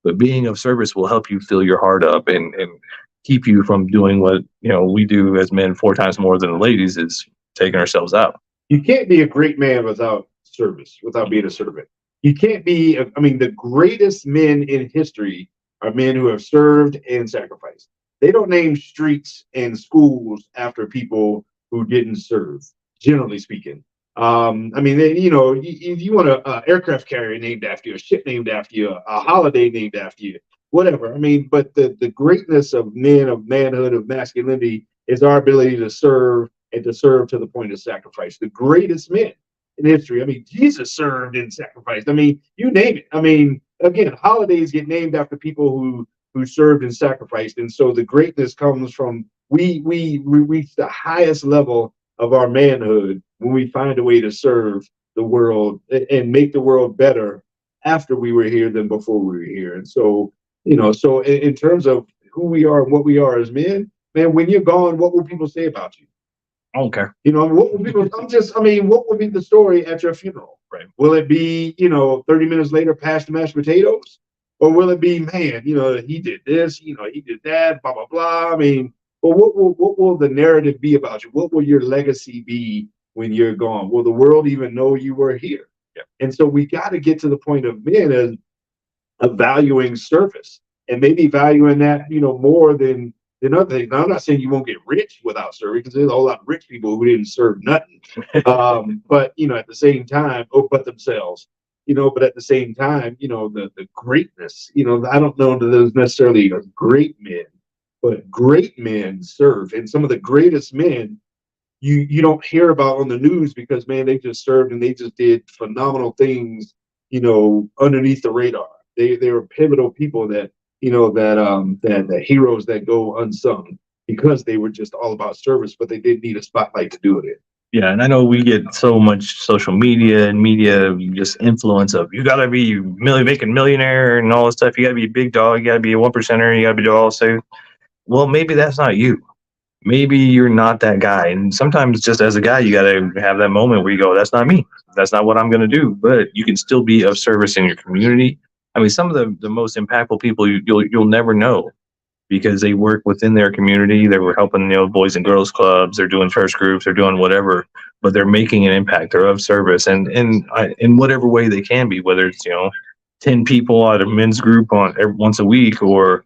But being of service will help you fill your heart up and keep you from doing what, we do as men 4 times more than the ladies, is taking ourselves out. You can't be a great man without service, without being a servant. You can't be, the greatest men in history are men who have served and sacrificed. They don't name streets and schools after people who didn't serve, generally speaking. If you want an aircraft carrier named after you, a ship named after you, a holiday named after you, whatever. But the greatness of men, of manhood, of masculinity is our ability to serve and to serve to the point of sacrifice. The greatest men in history. Jesus served and sacrificed. You name it. Again, holidays get named after people who served and sacrificed. And so the greatness comes from we reach the highest level of our manhood when we find a way to serve the world and make the world better after we were here than before we were here. And so, so in terms of who we are and what we are as men, man, when you're gone, what will people say about you? I don't care. What will people, what will be the story at your funeral? Right. Will it be, 30 minutes later, pass the mashed potatoes? Or will it be, man, he did this, he did that, blah, blah, blah. Well, what will the narrative be about you? What will your legacy be when you're gone? Will the world even know you were here? Yeah. And so we got to get to the point of men of valuing service and maybe valuing that, more than other things. Now, I'm not saying you won't get rich without serving, because there's a whole lot of rich people who didn't serve nothing. But at the same time, but themselves. But at the same time, the greatness. I don't know that there's necessarily great men, but great men serve, and some of the greatest men you don't hear about on the news because, man, they just served and they just did phenomenal things, underneath the radar. They were pivotal people that the heroes that go unsung because they were just all about service, but they didn't need a spotlight to do it. Yeah, and I know we get so much social media and media just influence of you gotta be making millionaire and all this stuff. You gotta be a big dog. You gotta be a 1%er. You gotta be all say. Well, maybe that's not you. Maybe you're not that guy. And sometimes just as a guy, you gotta have that moment where you go, "That's not me. That's not what I'm gonna do." But you can still be of service in your community. Some of the most impactful people you'll never know, because they work within their community. They were helping, boys and girls clubs. They're doing church groups. They're doing whatever, but they're making an impact. They're of service, and in whatever way they can be, whether it's 10 people at a men's group once a week, or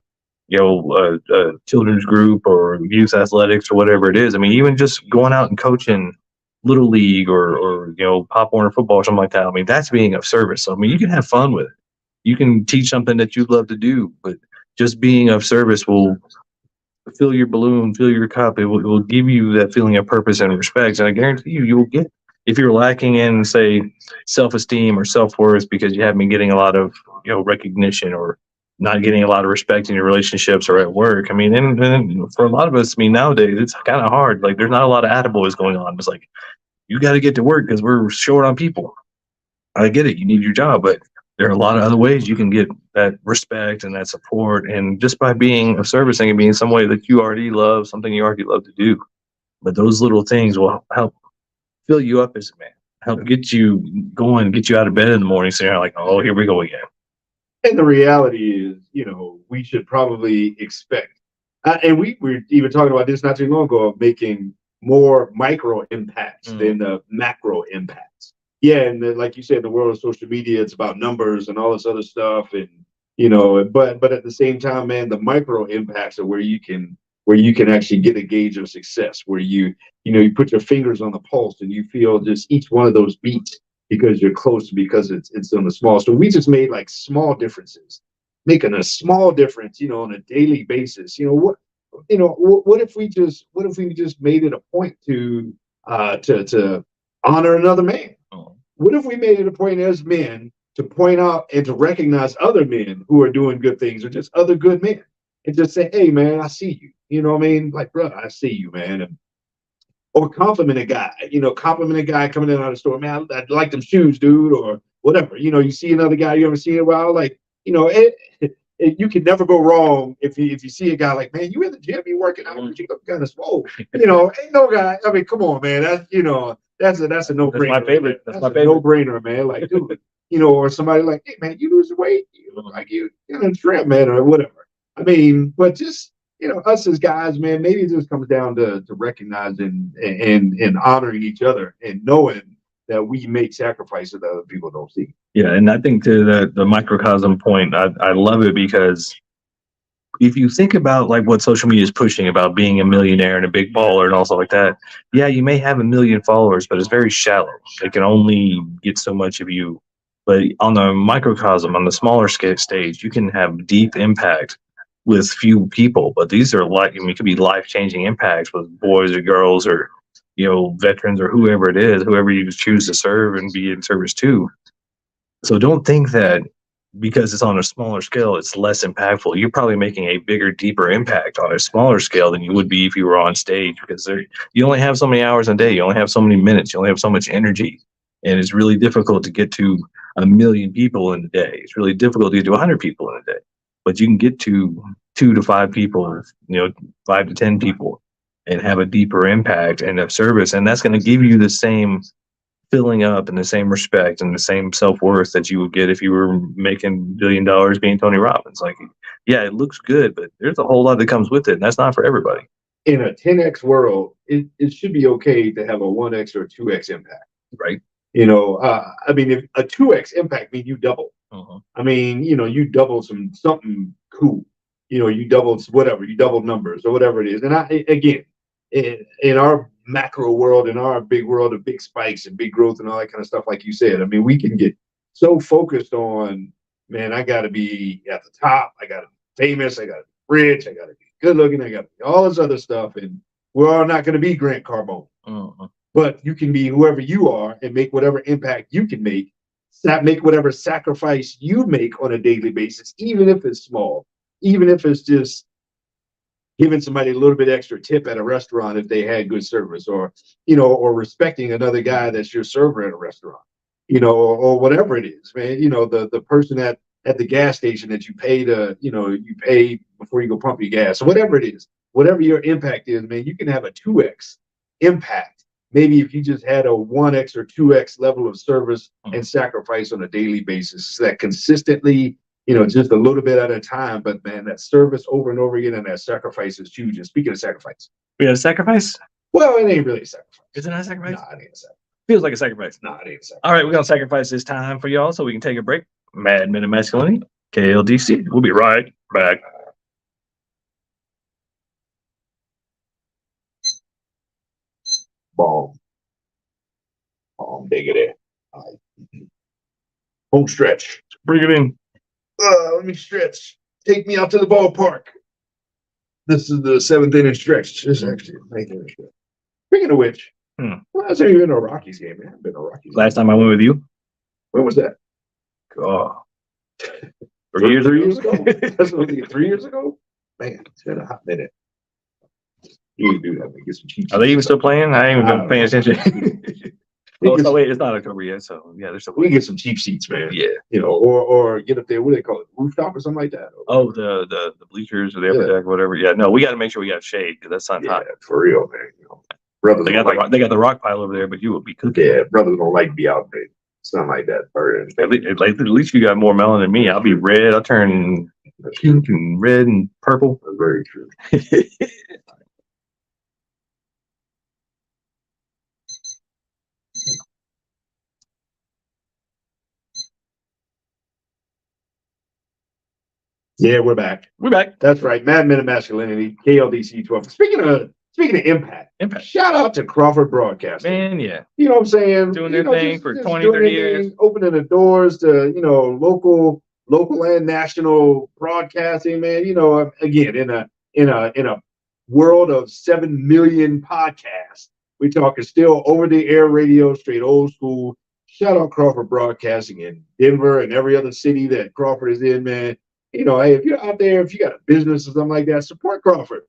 a children's group or youth athletics or whatever it is. Even just going out and coaching little league or Pop Warner football or something like that. That's being of service. So, you can have fun with it. You can teach something that you'd love to do, but just being of service will fill your balloon, fill your cup. It will give you that feeling of purpose and respect. And I guarantee you'll get, if you're lacking in, say, self-esteem or self-worth because you haven't been getting a lot of, recognition, or not getting a lot of respect in your relationships or at work. And for a lot of us, nowadays, it's kind of hard. Like, there's not a lot of attaboys going on. It's like, you got to get to work because we're short on people. I get it. You need your job, but there are a lot of other ways you can get that respect and that support, and just by being of service and being some way that you already love, something you already love to do. But those little things will help fill you up as a man, help get you going, get you out of bed in the morning, so you're like, oh, here we go again. And the reality is, we should probably expect, and we were even talking about this not too long ago, of making more micro impacts than the macro impacts. Yeah, and like you said, in the world of social media, it's about numbers and all this other stuff, and but at the same time, man, the micro impacts are where you can actually get a gauge of success, where you put your fingers on the pulse and you feel just each one of those beats because you're close, because it's on the small. So we just made like small differences, making a small difference, on a daily basis. What if we just made it a point to honor another man? What if we made it a point as men to point out and to recognize other men who are doing good things, or just other good men, and just say, hey, man, I see you. Like, brother, I see you, man. Or compliment a guy, coming in out of the store, man, I like them shoes, dude, or whatever. You see another guy you haven't seen in a while, like, you can never go wrong if you see a guy like, man, you in the gym, you working out, but you look kind of swole. Ain't no guy. Come on, man. That's a no-brainer. That's my favorite. That's my favorite. No-brainer, man. Like, dude, or somebody like, hey, man, you lose weight. You look like you in a trim, man, or whatever. But just, us as guys, man, maybe it just comes down to recognizing and honoring each other and knowing that we make sacrifices that other people don't see. Yeah, and I think to the microcosm point, I love it because if you think about like what social media is pushing about being a millionaire and a big baller and all stuff like that, yeah, you may have 1 million followers, but it's very shallow. It can only get so much of you. But on the microcosm, on the smaller scale stage, you can have deep impact with few people. But these are it could be life-changing impacts with boys or girls or veterans or whoever it is, whoever you choose to serve and be in service to. So don't think that because it's on a smaller scale, it's less impactful. You're probably making a bigger, deeper impact on a smaller scale than you would be if you were on stage, because you only have so many hours a day. You only have so many minutes. You only have so much energy. And it's really difficult to get to 1 million people in a day. It's really difficult to get to 100 people in a day. But you can get to 2 to 5 people, 5 to 10 people, and have a deeper impact and of service. And that's going to give you the same filling up and the same respect and the same self-worth that you would get if you were making $1 billion being Tony Robbins. Like, yeah, it looks good, but there's a whole lot that comes with it, and that's not for everybody. In a 10x world, it should be okay to have a 1x or 2x impact. Right. I mean, if a 2x impact means you double. Uh-huh. I mean, you double something cool. You double whatever, you double numbers or whatever it is. And again, in our macro world, in our big world of big spikes and big growth and all that kind of stuff, like you said, I mean, we can get so focused on, man, I got to be at the top. I got to be famous. I got to be rich. I got to be good looking. I got to be all this other stuff. And we're all not going to be Grant Cardone. Uh-huh. But you can be whoever you are and make whatever impact you can make whatever sacrifice you make on a daily basis, even if it's small, even if it's just giving somebody a little bit extra tip at a restaurant if they had good service, or respecting another guy that's your server at a restaurant, or whatever it is, man. The person at the gas station that you pay you pay before you go pump your gas, or whatever it is, whatever your impact is, man, you can have a 2x impact. Maybe if you just had a 1x or 2x level of service and sacrifice on a daily basis, that consistently, just a little bit at a time, but man, that service over and over again and that sacrifice is huge. And speaking of sacrifice, we had a sacrifice? Well, it ain't really a sacrifice. Is it not a sacrifice? Nah, it ain't a sacrifice. Feels like a sacrifice. Nah, it ain't a sacrifice. All right, we're going to sacrifice this time for y'all so we can take a break. Mad Men of Masculinity, KLDC. We'll be right back. Bomb diggity. All right. Home stretch. Bring it in. Let me stretch. Take me out to the ballpark. This is the 7th inning stretch. This is actually the 9th inning stretch. Speaking of which, well, I say you've been to a Rockies game, man. I've been to a Rockies game. Last time I went with you? When was that? Oh. 3 years ago? That's what 3 years ago? Man, it's been a hot minute. You can do that, man. Get some cheap seats. Are they even still playing? I ain't even been paying attention. Oh, wait, it's not October yet, so yeah, there's still. We can get some cheap seats, man. Yeah, or get up there. What do they call it? Rooftop or something like that. Oh, the bleachers or the upper deck, whatever. Yeah, no, we got to make sure we got shade because that sun's hot. For real, man. Brothers, they got the rock pile over there, but you will be cooking. Yeah, brothers don't like to be out there. It's not like that. At least you got more melon than me. I'll be red. I'll turn pink and red and purple. That's very true. Yeah, we're back. We're back. That's right. Mad Men of Masculinity, KLDC 12. Speaking of impact, shout out to Crawford Broadcasting. Man, yeah. You know what I'm saying? Doing their thing for 20, 30 years. Opening the doors to, local and national broadcasting, man. Again, in a world of 7 million podcasts, we talking still over the air radio, straight old school. Shout out Crawford Broadcasting in Denver and every other city that Crawford is in, man. Hey, if you're out there, if you got a business or something like that, support Crawford.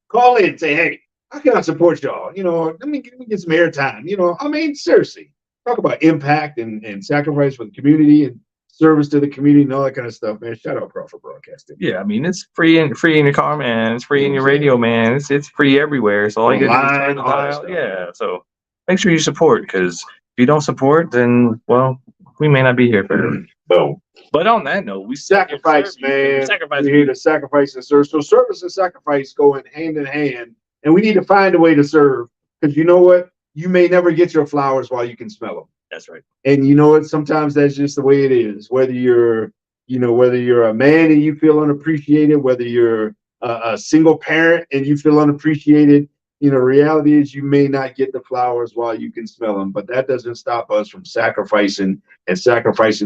Call in and say, hey, how can I support y'all? Let me get some airtime. Seriously, talk about impact and sacrifice for the community and service to the community and all that kind of stuff, man. Shout out Crawford Broadcasting. Yeah, it's free in your car, man. It's free in your radio, man. It's free everywhere. So all you got to do is turn the dial. Yeah, so make sure you support, because if you don't support, then, well, we may not be here for it. Boom. But on that note, we sacrifice, man. Sacrifice. We're here to sacrifice and serve. So service and sacrifice go hand in hand, and we need to find a way to serve. Because you know what? You may never get your flowers while you can smell them. That's right. And you know what? Sometimes that's just the way it is. Whether you're a man and you feel unappreciated, whether you're a single parent and you feel unappreciated, reality is you may not get the flowers while you can smell them, but that doesn't stop us from sacrificing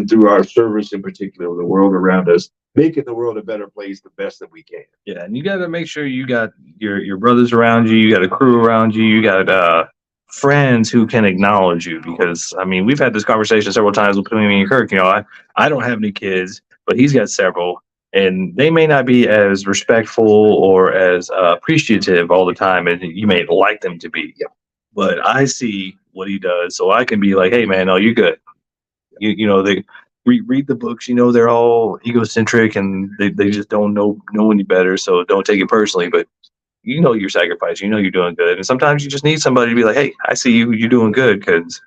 through our service, in particular, the world around us, making the world a better place the best that we can. Yeah, and you got to make sure you got your brothers around you, you got a crew around you, you got friends who can acknowledge you. Because I mean, we've had this conversation several times between me and Kirk. I don't have any kids, but he's got several. And they may not be as respectful or as appreciative all the time as you may like them to be. Yeah. But I see what he does, so I can be like, "Hey, man, no, you're good." They read the books. They're all egocentric and they just don't know any better. So don't take it personally. But your sacrifice. You're doing good. And sometimes you just need somebody to be like, "Hey, I see you. You're doing good." Because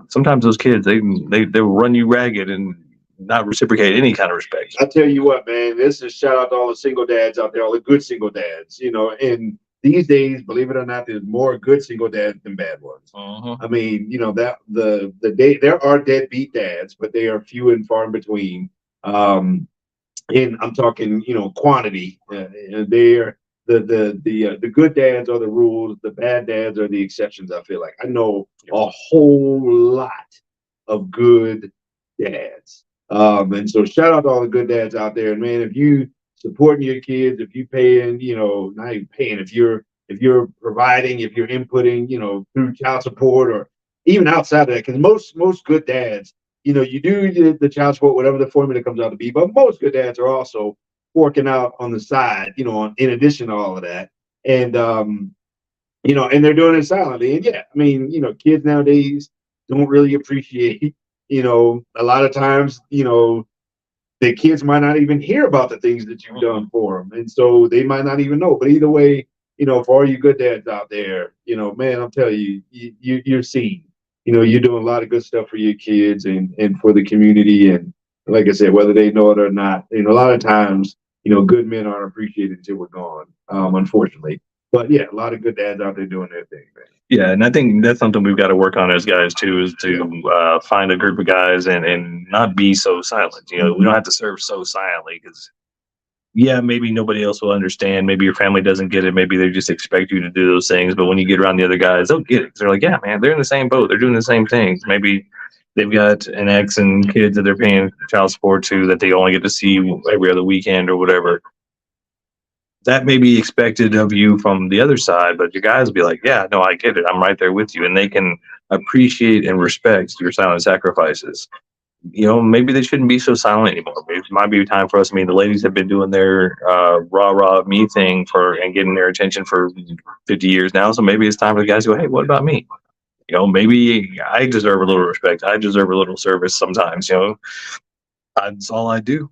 sometimes those kids they'll run you ragged and not reciprocate any kind of respect. I tell you what, man, this is shout out to all the single dads out there, all the good single dads. And these days, believe it or not, there's more good single dads than bad ones. Uh-huh. I mean, that the day there are deadbeat dads, but they are few and far in between. And I'm talking, quantity. They're the good dads are the rules. The bad dads are the exceptions. I feel like I know a whole lot of good dads. And so shout out to all the good dads out there. And man, if you supporting your kids, if you paying, not even paying, if you're providing, if you're inputting, through child support or even outside of that, because most good dads, you do the child support, whatever the formula comes out to be, but most good dads are also forking out on the side, in addition to all of that. And and they're doing it silently. And I mean, kids nowadays don't really appreciate a lot of times, the kids might not even hear about the things that you've done for them. And so they might not even know. But either way, for all you good dads out there, man, I'm telling you, you're seen. You're doing a lot of good stuff for your kids and for the community. And like I said, whether they know it or not, a lot of times, good men aren't appreciated until we're gone, unfortunately. But a lot of good dads out there doing their thing, man. Yeah, and I think that's something we've got to work on as guys too, is to find a group of guys and not be so silent. We don't have to serve so silently because, maybe nobody else will understand. Maybe your family doesn't get it. Maybe they just expect you to do those things. But when you get around the other guys, they'll get it. They're like, yeah, man, they're in the same boat. They're doing the same things. Maybe they've got an ex and kids that they're paying child support to that they only get to see every other weekend or whatever. That may be expected of you from the other side, but your guys will be like, yeah, no, I get it. I'm right there with you. And they can appreciate and respect your silent sacrifices. Maybe they shouldn't be so silent anymore. Maybe it might be time for us. I mean, the ladies have been doing their rah me thing and getting their attention for 50 years now. So maybe it's time for the guys to go, hey, what about me? Maybe I deserve a little respect. I deserve a little service sometimes. That's all I do.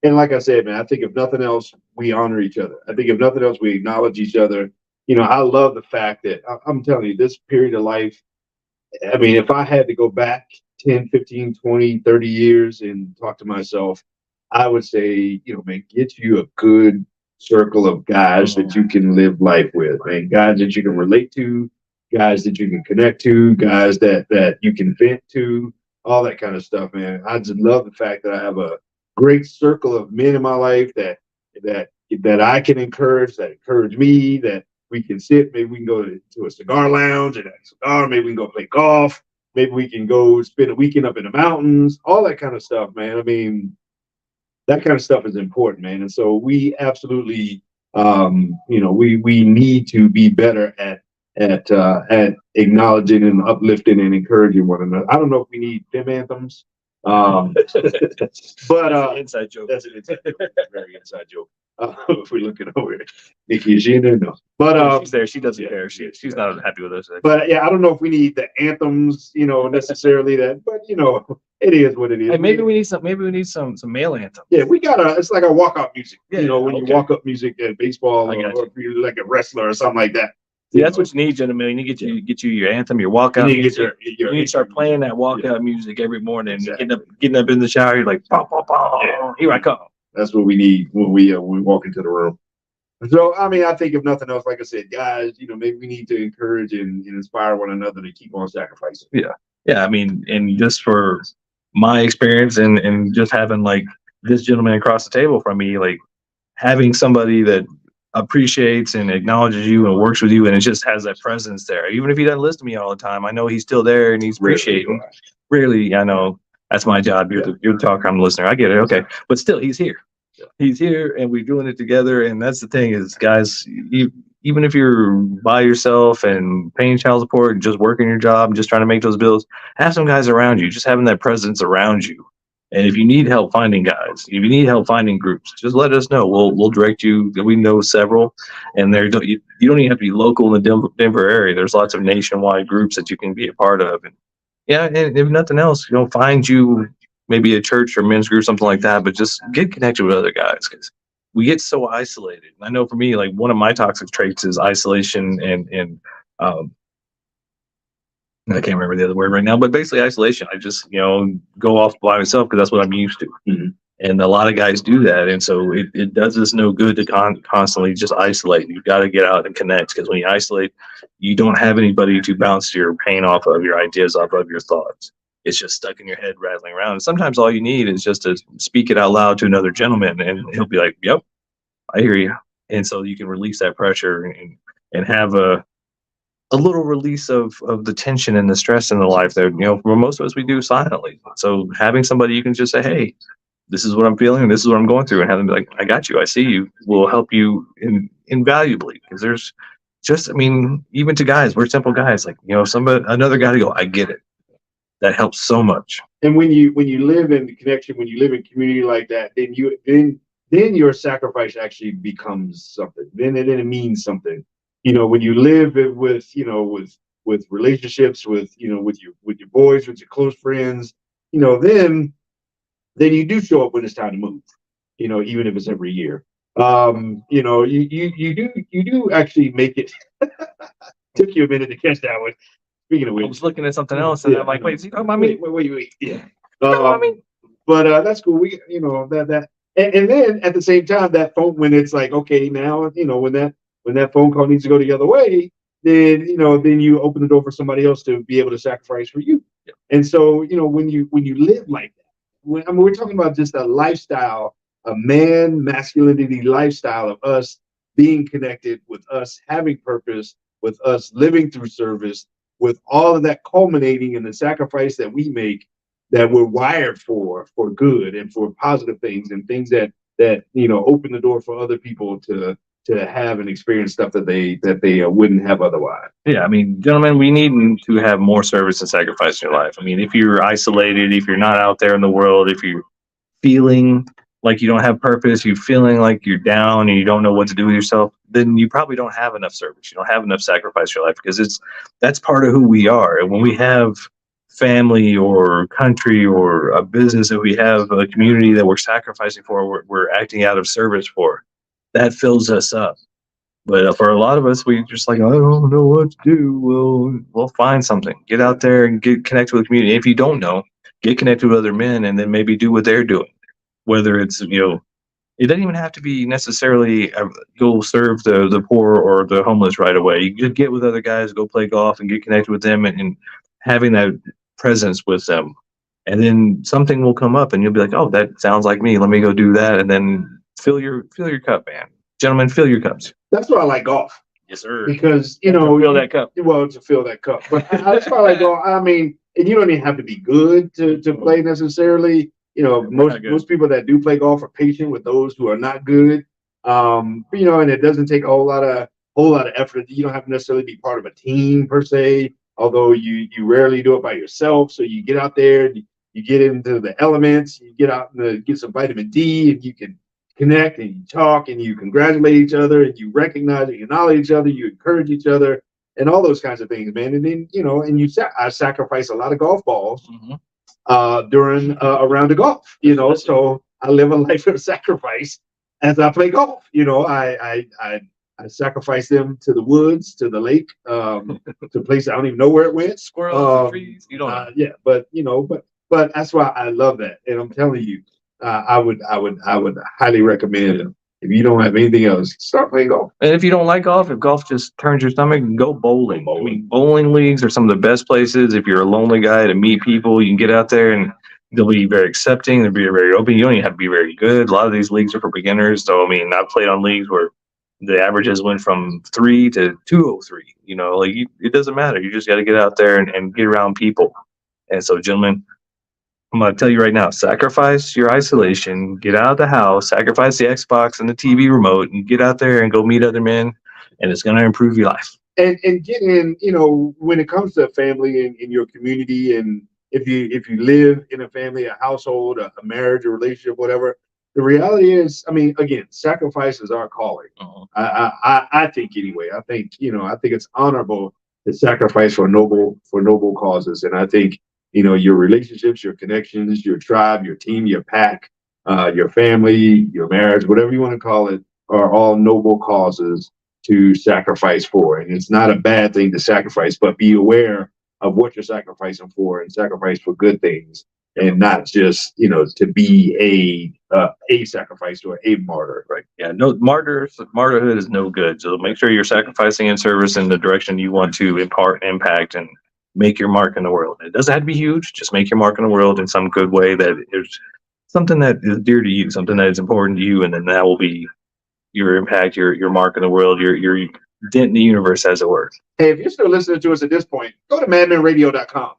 And like I said, man, I think if nothing else, we honor each other. I think if nothing else, we acknowledge each other. I love the fact that I'm telling you, this period of life, I mean, if I had to go back 10, 15, 20, 30 years and talk to myself, I would say, man, get you a good circle of guys that you can live life with, man. Guys that you can relate to, guys that you can connect to, guys that you can vent to, all that kind of stuff, man. I just love the fact that I have a great circle of men in my life that I can encourage, that encourage me, that we can sit, maybe we can go to a cigar lounge and have a cigar, maybe we can go play golf, maybe we can go spend a weekend up in the mountains, all that kind of stuff, man. I mean, that kind of stuff is important, man. And so we absolutely, we need to be better at acknowledging and uplifting and encouraging one another. I don't know if we need fem anthems. But that's an inside joke. That's an very inside joke. If we're looking over it, Nikki, is she in there? No. But she's there. She doesn't care. She's not happy with us. But I don't know if we need the anthems, necessarily that. But it is what it is. Hey, maybe we need some. Maybe we need some male anthems. Yeah, we got it's like a walk-up music. Yeah, when you walk up music at baseball, or if you're like a wrestler or something like that. See, that's what you need, gentlemen. You get you your anthem, your walkout music. You need to start playing that walkout music every morning. Exactly. Getting up in the shower, you're like, pow, pow, pow, here I come. That's what we need when we walk into the room. So, I mean, I think if nothing else, like I said, guys, maybe we need to encourage and inspire one another to keep on sacrificing. Yeah. Yeah. I mean, and just for my experience and just having like this gentleman across the table from me, like having somebody that appreciates and acknowledges you and works with you, and it just has that presence there. Even if he doesn't listen to me all the time, I know he's still there and he's appreciating. Rarely, I know that's my job. You're the talker, I'm the listener. I get it. Okay. But still, he's here. He's here and we're doing it together. And that's the thing is, guys, even if you're by yourself and paying child support and just working your job and just trying to make those bills, have some guys around you, just having that presence around you. And if you need help finding guys, if you need help finding groups, just let us know. We'll direct you. We know several, and you don't even have to be local in the Denver area. There's lots of nationwide groups that you can be a part of. And yeah, and if nothing else, find you maybe a church or men's group, something like that, but just get connected with other guys because we get so isolated. And I know for me, like one of my toxic traits is isolation and I can't remember the other word right now, but basically isolation. I just, go off by myself because that's what I'm used to. Mm-hmm. And a lot of guys do that. And so it does us no good to constantly just isolate. You've got to get out and connect because when you isolate, you don't have anybody to bounce your pain off of, your ideas off of, your thoughts. It's just stuck in your head, rattling around. And sometimes all you need is just to speak it out loud to another gentleman, and he'll be like, "Yep, I hear you." And so you can release that pressure and have a little release of the tension and the stress in the life that, for most of us, we do silently. So having somebody you can just say, "Hey, this is what I'm feeling, this is what I'm going through," and have them be like, "I got you, I see you," will help you invaluably. Because there's just, even to guys, we're simple guys. Like, another guy to go, "I get it." That helps so much. And when you live in connection, when you live in community like that, then your sacrifice actually becomes something. Then it means something. When you live with with relationships with your boys, with your close friends, then you do show up when it's time to move. Even if it's every year. You do actually make it. Took you a minute to catch that one. Speaking of which, I was looking at something else, and I'm like, "Wait, is he talking about me?" Wait. Yeah. But that's cool. We, that, and then at the same time, that phone, when it's like, okay, now, when that phone call needs to go the other way, then you open the door for somebody else to be able to sacrifice for you. Yeah. And so, when you live like that, we're talking about just a lifestyle, a man masculinity lifestyle of us being connected, with us having purpose, with us living through service, with all of that culminating in the sacrifice that we make, that we're wired for good and for positive things and things that open the door for other people to have and experience stuff that they wouldn't have otherwise. Yeah, gentlemen, we need to have more service and sacrifice in your life. If you're isolated, if you're not out there in the world, if you're feeling like you don't have purpose, you're feeling like you're down and you don't know what to do with yourself, then you probably don't have enough service. You don't have enough sacrifice in your life, because that's part of who we are. And when we have family or country or a business that we have, a community that we're sacrificing for, we're acting out of service for, that fills us up. But for a lot of us, we just like, "I don't know what to do." We'll find something. Get out there and get connected with the community. If you don't know, get connected with other men and then maybe do what they're doing. Whether it's, it doesn't even have to be necessarily go serve the poor or the homeless right away. You just get with other guys, go play golf and get connected with them and having that presence with them. And then something will come up and you'll be like, "Oh, that sounds like me. Let me go do that." And then fill your cup, man. Gentlemen, fill your cups. That's why I like golf. Yes, sir. Because, fill that cup. Well, to fill that cup. But that's why I like golf. And you don't even have to be good to play necessarily. Most people that do play golf are patient with those who are not good. And it doesn't take a whole lot of effort. You don't have to necessarily be part of a team per se, although you rarely do it by yourself. So you get out there, you get into the elements, you get out and get some vitamin D, and you can connect and you talk and you congratulate each other and you recognize and acknowledge each other, you encourage each other, and all those kinds of things, man. And then I sacrifice a lot of golf balls. Mm-hmm. During a round of golf, so I live a life of sacrifice as I play golf. I I sacrificed them to the woods, to the lake, to places I don't even know where it went. Squirrels, trees, you don't know. Yeah, but but that's why I love that, and I'm telling you, I would highly recommend. If you don't have anything else, start playing golf. And if you don't like golf, if golf just turns your stomach, go bowling. I mean, bowling leagues are some of the best places. If you're a lonely guy to meet people, you can get out there and they'll be very accepting. They'll be very open. You don't even have to be very good. A lot of these leagues are for beginners. So, I mean, I've played on leagues where the averages went from 3 to 203. You know, like it doesn't matter. You just got to get out there and get around people. And so, gentlemen, I'm going to tell you right now, sacrifice your isolation, get out of the house, sacrifice the Xbox and the TV remote, and get out there and go meet other men, and it's going to improve your life. And get in, you know, when it comes to family in your community, and if you live in a family, a household, a marriage, a relationship, whatever, the reality is, I mean, again, sacrifice is our calling. I think anyway. I think it's honorable to sacrifice for noble causes, and I think, you know, your relationships, your connections, your tribe, your team, your pack, your family, your marriage, whatever you want to call it, are all noble causes to sacrifice for. And it's not a bad thing to sacrifice, but be aware of what you're sacrificing for, and sacrifice for good things, and not just, you know, to be a sacrifice or a martyr. Right. Yeah. No, martyrhood is no good. So make sure you're sacrificing in service in the direction you want to impart impact and make your mark in the world. It doesn't have to be huge. Just make your mark in the world in some good way that is something that is dear to you, something that is important to you, and then that will be your impact, your mark in the world, your dent in the universe, as it were. Hey, if you're still listening to us at this point, go to madmenradio.com.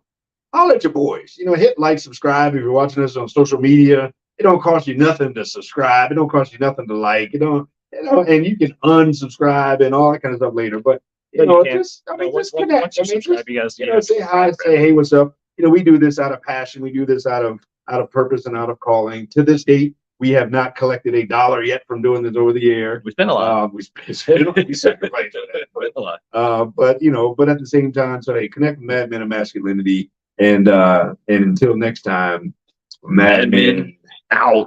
I'll let your boys, you know, hit like, subscribe. If you're watching us on social media, it don't cost you nothing to subscribe. It don't cost you nothing to like. And you can unsubscribe and all that kind of stuff later. But you know, just connect. Say hi, say hey, what's up? You know, we do this out of passion. We do this out of purpose and out of calling. To this date, we have not collected $1 yet from doing this over the air. We spent a lot. We sacrificed a lot. But you know, but at the same time, so hey, connect with Mad Men of Masculinity, and until next time, Mad Men out.